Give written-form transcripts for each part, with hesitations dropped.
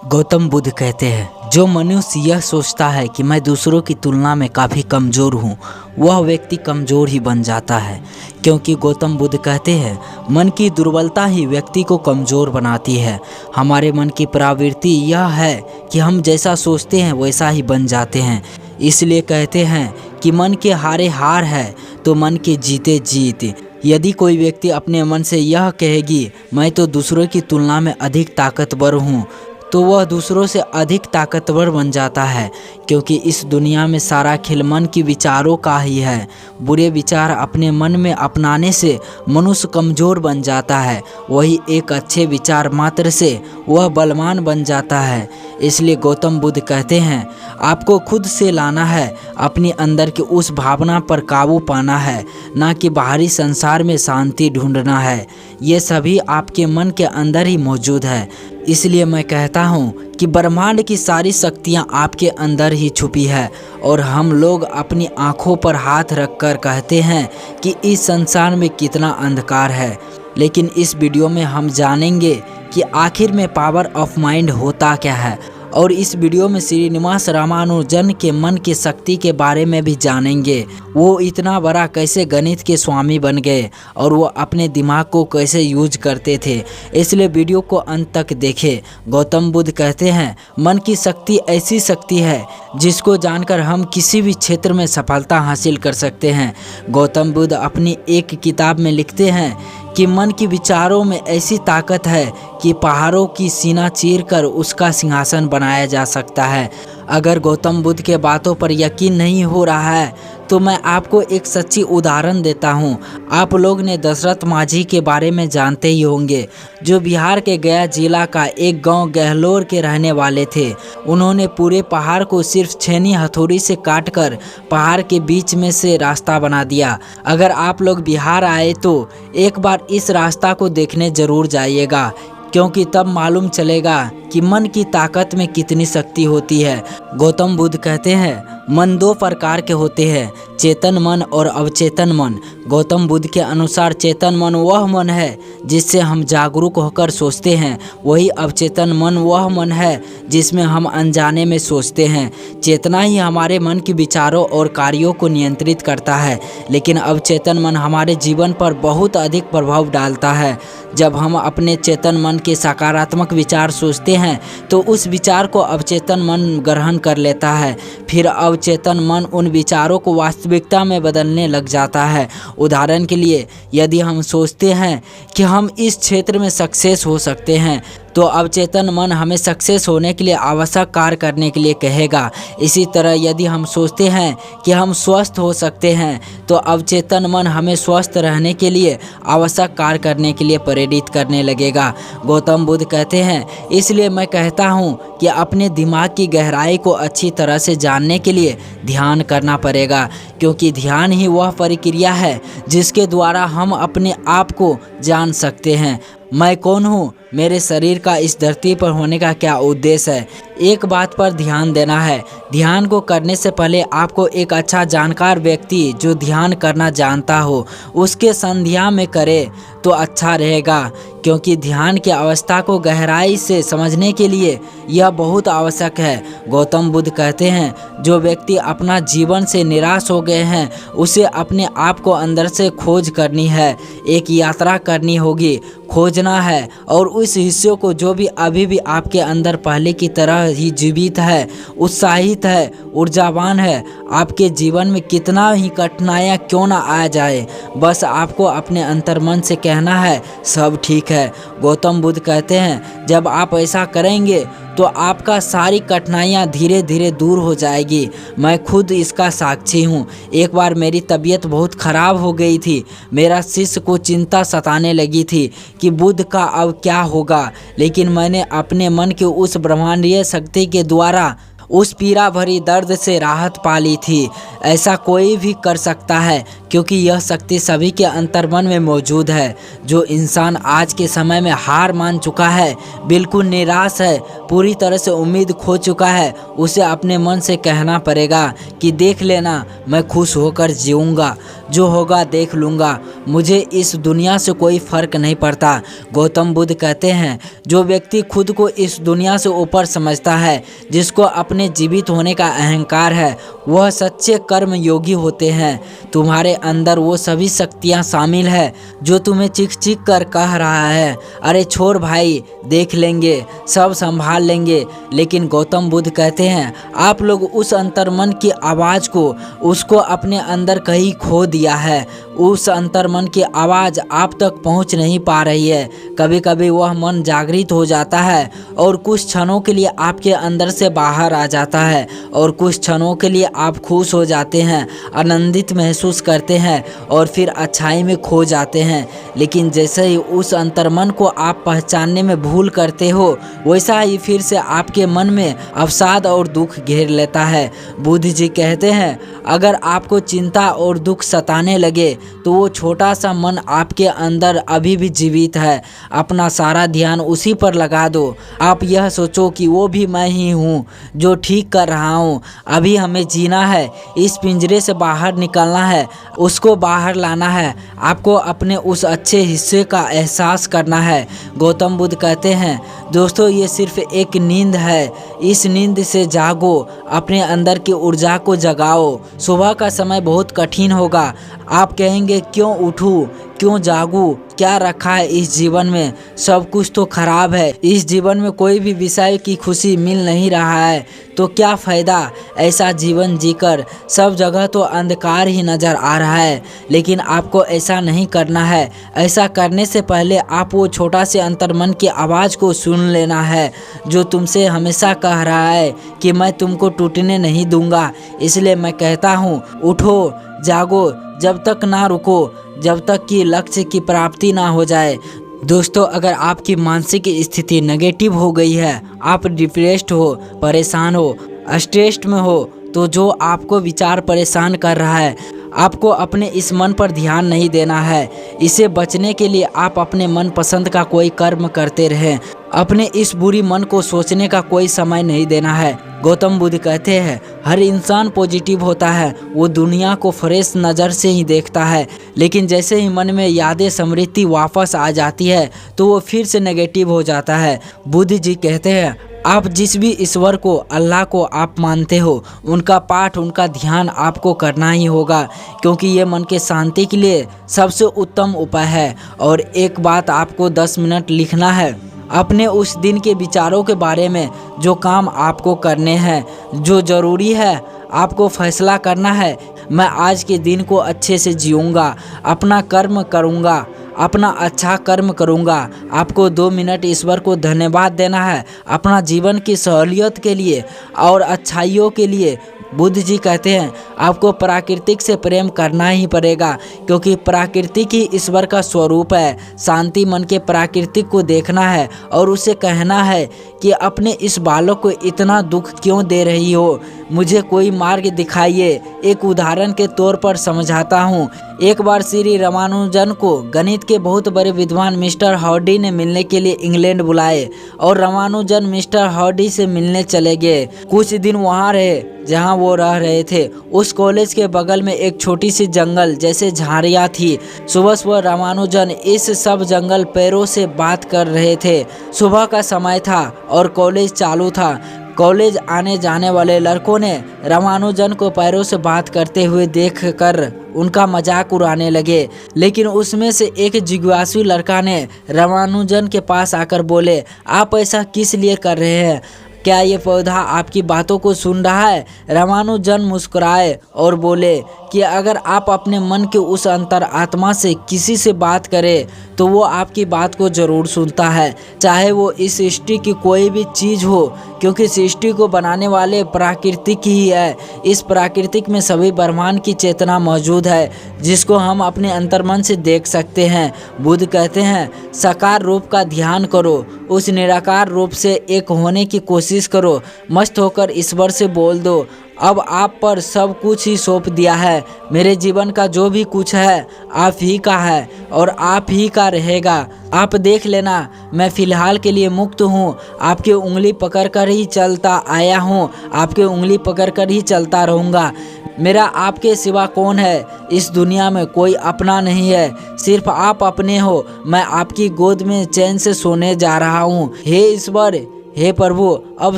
गौतम बुद्ध कहते हैं, जो मनुष्य यह सोचता है कि मैं दूसरों की तुलना में काफ़ी कमज़ोर हूँ, वह व्यक्ति कमज़ोर ही बन जाता है। क्योंकि गौतम बुद्ध कहते हैं, मन की दुर्बलता ही व्यक्ति को कमज़ोर बनाती है। हमारे मन की प्रवृत्ति यह है कि हम जैसा सोचते हैं वैसा ही बन जाते हैं। इसलिए कहते हैं कि मन के हारे हार है तो मन के जीते जीत। यदि कोई व्यक्ति अपने मन से यह कहेगी, मैं तो दूसरों की तुलना में अधिक ताकतवर हूँ, तो वह दूसरों से अधिक ताकतवर बन जाता है। क्योंकि इस दुनिया में सारा खेल मन की विचारों का ही है। बुरे विचार अपने मन में अपनाने से मनुष्य कमज़ोर बन जाता है, वही एक अच्छे विचार मात्र से वह बलवान बन जाता है। इसलिए गौतम बुद्ध कहते हैं, आपको खुद से लाना है, अपनी अंदर की उस भावना पर काबू पाना है, ना कि बाहरी संसार में शांति ढूंढना है। ये सभी आपके मन के अंदर ही मौजूद है। इसलिए मैं कहता हूँ कि ब्रह्मांड की सारी शक्तियाँ आपके अंदर ही छुपी है। और हम लोग अपनी आँखों पर हाथ रखकर कहते हैं कि इस संसार में कितना अंधकार है। लेकिन इस वीडियो में हम जानेंगे कि आखिर में पावर ऑफ माइंड होता क्या है। और इस वीडियो में श्रीनिवास रामानुजन के मन की शक्ति के बारे में भी जानेंगे। वो इतना बड़ा कैसे गणित के स्वामी बन गए और वो अपने दिमाग को कैसे यूज करते थे। इसलिए वीडियो को अंत तक देखें। गौतम बुद्ध कहते हैं, मन की शक्ति ऐसी शक्ति है जिसको जानकर हम किसी भी क्षेत्र में सफलता हासिल कर सकते हैं। गौतम बुद्ध अपनी एक किताब में लिखते हैं कि मन की विचारों में ऐसी ताकत है कि पहाड़ों की सीना चीरकर उसका सिंहासन बनाया जा सकता है। अगर गौतम बुद्ध के बातों पर यकीन नहीं हो रहा है तो मैं आपको एक सच्ची उदाहरण देता हूँ। आप लोग ने दशरथ माझी के बारे में जानते ही होंगे, जो बिहार के गया जिला का एक गांव गहलोर के रहने वाले थे। उन्होंने पूरे पहाड़ को सिर्फ छेनी हथौड़ी से काटकर पहाड़ के बीच में से रास्ता बना दिया। अगर आप लोग बिहार आए तो एक बार इस रास्ता को देखने जरूर जाइएगा, क्योंकि तब मालूम चलेगा कि मन की ताकत में कितनी शक्ति होती है। गौतम बुद्ध कहते हैं, मन दो प्रकार के होते हैं, चेतन मन और अवचेतन मन। गौतम बुद्ध के अनुसार चेतन मन वह मन है जिससे हम जागरूक होकर सोचते हैं, वही अवचेतन मन वह मन है जिसमें हम अनजाने में सोचते हैं। चेतना ही हमारे मन के विचारों और कार्यों को नियंत्रित करता है, लेकिन अवचेतन मन हमारे जीवन पर बहुत अधिक प्रभाव डालता है। जब हम अपने चेतन मन के सकारात्मक विचार सोचते हैं तो उस विचार को अवचेतन मन ग्रहण कर लेता है। फिर अवचेतन मन उन विचारों को वास्तविकता में बदलने लग जाता है। उदाहरण के लिए, यदि हम सोचते हैं कि हम इस क्षेत्र में सक्सेस हो सकते हैं तो अवचेतन मन हमें सक्सेस होने के लिए आवश्यक कार्य करने के लिए कहेगा। इसी तरह यदि हम सोचते हैं कि हम स्वस्थ हो सकते हैं तो अवचेतन मन हमें स्वस्थ रहने के लिए आवश्यक कार्य करने के लिए प्रेरित करने लगेगा। गौतम बुद्ध कहते हैं, इसलिए मैं कहता हूँ कि अपने दिमाग की गहराई को अच्छी तरह से जानने के लिए ध्यान करना पड़ेगा, क्योंकि ध्यान ही वह प्रक्रिया है जिसके द्वारा हम अपने आप को जान सकते हैं। मैं कौन हूँ, मेरे शरीर का इस धरती पर होने का क्या उद्देश्य है। एक बात पर ध्यान देना है, ध्यान को करने से पहले आपको एक अच्छा जानकार व्यक्ति जो ध्यान करना जानता हो उसके संध्या में करे तो अच्छा रहेगा। क्योंकि ध्यान की अवस्था को गहराई से समझने के लिए यह बहुत आवश्यक है। गौतम बुद्ध कहते हैं, जो व्यक्ति अपना जीवन से निराश हो गए हैं उसे अपने आप को अंदर से खोज करनी है, एक यात्रा करनी होगी, खोजना है। और उस हिस्से को जो भी अभी भी आपके अंदर पहले की तरह ही जीवित है, उत्साहित है, ऊर्जावान है। आपके जीवन में कितना ही कठिनाइयाँ क्यों ना आ जाए, बस आपको अपने अंतर्मन से कहना है, सब ठीक है। गौतम बुद्ध कहते हैं, जब आप ऐसा करेंगे तो आपका सारी कठिनाइयाँ धीरे धीरे दूर हो जाएगी। मैं खुद इसका साक्षी हूँ। एक बार मेरी तबीयत बहुत ख़राब हो गई थी। मेरा शिष्य को चिंता सताने लगी थी कि बुद्ध का अब क्या होगा, लेकिन मैंने अपने मन की उस ब्रह्मांडीय शक्ति के द्वारा उस पीड़ा भरी दर्द से राहत पा ली थी। ऐसा कोई भी कर सकता है, क्योंकि यह शक्ति सभी के अंतर्मन में मौजूद है। जो इंसान आज के समय में हार मान चुका है, बिल्कुल निराश है, पूरी तरह से उम्मीद खो चुका है, उसे अपने मन से कहना पड़ेगा कि देख लेना, मैं खुश होकर जीऊँगा, जो होगा देख लूँगा। मुझे इस दुनिया से कोई फर्क नहीं पड़ता। गौतम बुद्ध कहते हैं, जो व्यक्ति खुद को इस दुनिया से ऊपर समझता है, जिसको अपने जीवित होने का अहंकार है, वह सच्चे कर्म योगी होते हैं। तुम्हारे अंदर वो सभी शक्तियाँ शामिल है जो तुम्हें चीख चीख कर कह रहा है, अरे छोड़ भाई, देख लेंगे, सब संभाल लेंगे। लेकिन गौतम बुद्ध कहते हैं, आप लोग उस अंतर्मन की आवाज़ को, उसको अपने अंदर कहीं खो दिया है। उस अंतर्मन की आवाज़ आप तक पहुंच नहीं पा रही है। कभी कभी वह मन जागृत हो जाता है और कुछ क्षणों के लिए आपके अंदर से बाहर आ जाता है, और कुछ क्षणों के लिए आप खुश हो जाते हैं, आनंदित महसूस करते हैं और फिर अच्छाई में खो जाते हैं। लेकिन जैसे ही उस अंतर्मन को आप पहचानने में भूल करते हो, वैसा ही फिर से आपके मन में अवसाद और दुख घेर लेता है। बुद्ध जी कहते हैं, अगर आपको चिंता और दुख सताने लगे तो वो छोटा सा मन आपके अंदर अभी भी जीवित है। अपना सारा ध्यान उसी पर लगा दो। आप यह सोचो कि वो भी मैं ही हूँ जो ठीक कर रहा हूँ। अभी हमें जीना है, इस पिंजरे से बाहर निकलना है, उसको बाहर लाना है। आपको अपने उस अच्छे हिस्से का एहसास करना है। गौतम बुद्ध कहते हैं, दोस्तों ये सिर्फ एक नींद है, इस नींद से जागो, अपने अंदर की ऊर्जा को जगाओ। सुबह का समय बहुत कठिन होगा। आप कहेंगे, क्यों उठूं, क्यों जागूं, क्या रखा है इस जीवन में, सब कुछ तो खराब है, इस जीवन में कोई भी विषय की खुशी मिल नहीं रहा है, तो क्या फ़ायदा ऐसा जीवन जीकर, सब जगह तो अंधकार ही नज़र आ रहा है। लेकिन आपको ऐसा नहीं करना है। ऐसा करने से पहले आप वो छोटा से अंतर्मन की आवाज़ को सुन लेना है, जो तुमसे हमेशा कह रहा है कि मैं तुमको टूटने नहीं दूंगा। इसलिए मैं कहता हूँ, उठो, जागो, जब तक ना रुको, जब तक कि लक्ष्य की प्राप्ति ना हो जाए। दोस्तों, अगर आपकी मानसिक स्थिति नेगेटिव हो गई है, आप डिप्रेस्ड हो, परेशान हो, स्ट्रेस्ड में हो, तो जो आपको विचार परेशान कर रहा है, आपको अपने इस मन पर ध्यान नहीं देना है। इसे बचने के लिए आप अपने मन पसंद का कोई कर्म करते रहें। अपने इस बुरी मन को सोचने का कोई समय नहीं देना है। गौतम बुद्ध कहते हैं, हर इंसान पॉजिटिव होता है, वो दुनिया को फ्रेश नज़र से ही देखता है। लेकिन जैसे ही मन में यादें स्मृति वापस आ जाती है, तो वो फिर से नेगेटिव हो जाता है। बुद्ध जी कहते हैं, आप जिस भी ईश्वर को, अल्लाह को आप मानते हो, उनका पाठ, उनका ध्यान आपको करना ही होगा, क्योंकि ये मन के शांति के लिए सबसे उत्तम उपाय है। और एक बात आपको 10 मिनट लिखना है, अपने उस दिन के विचारों के बारे में, जो काम आपको करने हैं, जो ज़रूरी है, आपको फैसला करना है। मैं आज के दिन को अच्छे से जीऊँगा, अपना कर्म करूँगा, अपना अच्छा कर्म करूँगा। आपको 2 मिनट ईश्वर को धन्यवाद देना है अपना जीवन की सहूलियत के लिए और अच्छाइयों के लिए। बुद्ध जी कहते हैं, आपको प्राकृतिक से प्रेम करना ही पड़ेगा, क्योंकि प्राकृतिक ही ईश्वर का स्वरूप है। शांति मन के प्राकृतिक को देखना है और उसे कहना है कि अपने इस बालक को इतना दुख क्यों दे रही हो, मुझे कोई मार्ग दिखाइए। एक उदाहरण के तौर पर समझाता हूँ। एक बार श्री रामानुजन को गणित के बहुत बड़े विद्वान मिस्टर हार्डी ने मिलने के लिए इंग्लैंड बुलाए, और रामानुजन मिस्टर हार्डी से मिलने चले गए। कुछ दिन वहाँ रहे जहाँ वो रह रहे थे। उस कॉलेज के बगल में एक छोटी सी जंगल जैसे झाड़ियाँ थी। सुबह सुबह रामानुजन इस सब जंगल पैरों से बात कर रहे थे। सुबह का समय था और कॉलेज चालू था। कॉलेज आने जाने वाले लड़कों ने रामानुजन को पैरों से बात करते हुए देखकर उनका मजाक उड़ाने लगे। लेकिन उसमें से एक जिज्ञासु लड़का ने रामानुजन के पास आकर बोले, आप ऐसा किस लिए कर रहे हैं? क्या ये पौधा आपकी बातों को सुन रहा है? रामानुजन मुस्कुराए और बोले कि अगर आप अपने मन के उस अंतर आत्मा से किसी से बात करें तो वो आपकी बात को ज़रूर सुनता है, चाहे वो इस सृष्टि की कोई भी चीज़ हो, क्योंकि सृष्टि को बनाने वाले प्राकृतिक ही है। इस प्राकृतिक में सभी ब्रह्मांड की चेतना मौजूद है, जिसको हम अपने अंतर्मन से देख सकते हैं। बुद्ध कहते हैं, साकार रूप का ध्यान करो, उस निराकार रूप से एक होने की कोशिश करो। मस्त होकर ईश्वर से बोल दो, अब आप पर सब कुछ ही सौंप दिया है। मेरे जीवन का जो भी कुछ है आप ही का है और आप ही का रहेगा। आप देख लेना, मैं फ़िलहाल के लिए मुक्त हूँ। आपकी उंगली पकड़कर ही चलता आया हूँ, आपकी उंगली पकड़कर ही चलता रहूँगा। मेरा आपके सिवा कौन है? इस दुनिया में कोई अपना नहीं है। सिर्फ आप अपने हो। मैं आपकी गोद में चैन से सोने जा रहा हूँ। हे ईश्वर, हे प्रभु, अब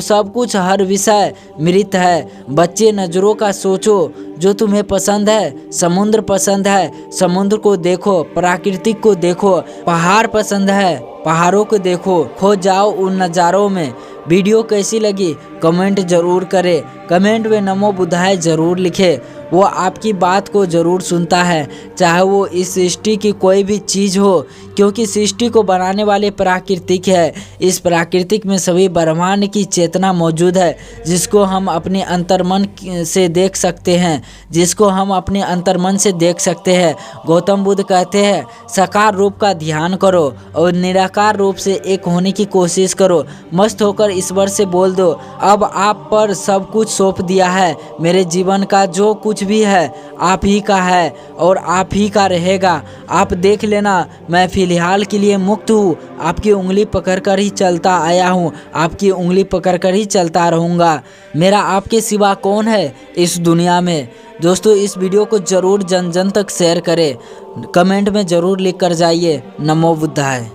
सब कुछ हर विषय मृत है। बच्चे, नजरों का सोचो जो तुम्हें पसंद है। समुद्र पसंद है, समुद्र को देखो। प्राकृतिक को देखो, पहाड़ पसंद है, पहाड़ों को देखो। खो जाओ उन नज़ारों में। वीडियो कैसी लगी कमेंट जरूर करें। कमेंट में नमो बुद्धाय जरूर लिखें। वो आपकी बात को ज़रूर सुनता है, चाहे वो इस सृष्टि की कोई भी चीज़ हो, क्योंकि सृष्टि को बनाने वाले प्राकृतिक है। इस प्राकृतिक में सभी ब्रह्मांड की चेतना मौजूद है, जिसको हम अपने अंतर्मन से देख सकते हैं, जिसको हम अपने अंतर्मन से देख सकते हैं। गौतम बुद्ध कहते हैं, साकार रूप का ध्यान करो और निराकार रूप से एक होने की कोशिश करो। मस्त होकर ईश्वर से बोल दो, अब आप पर सब कुछ सौंप दिया है। मेरे जीवन का जो कुछ भी है आप ही का है और आप ही का रहेगा। आप देख लेना, मैं फिलहाल के लिए मुक्त हूँ। आपकी उंगली पकड़कर ही चलता आया हूँ, आपकी उंगली पकड़कर ही चलता रहूँगा। मेरा आपके सिवा कौन है इस दुनिया में। दोस्तों, इस वीडियो को ज़रूर जन जन तक शेयर करें। कमेंट में ज़रूर लिख कर जाइए, नमो बुद्धाय।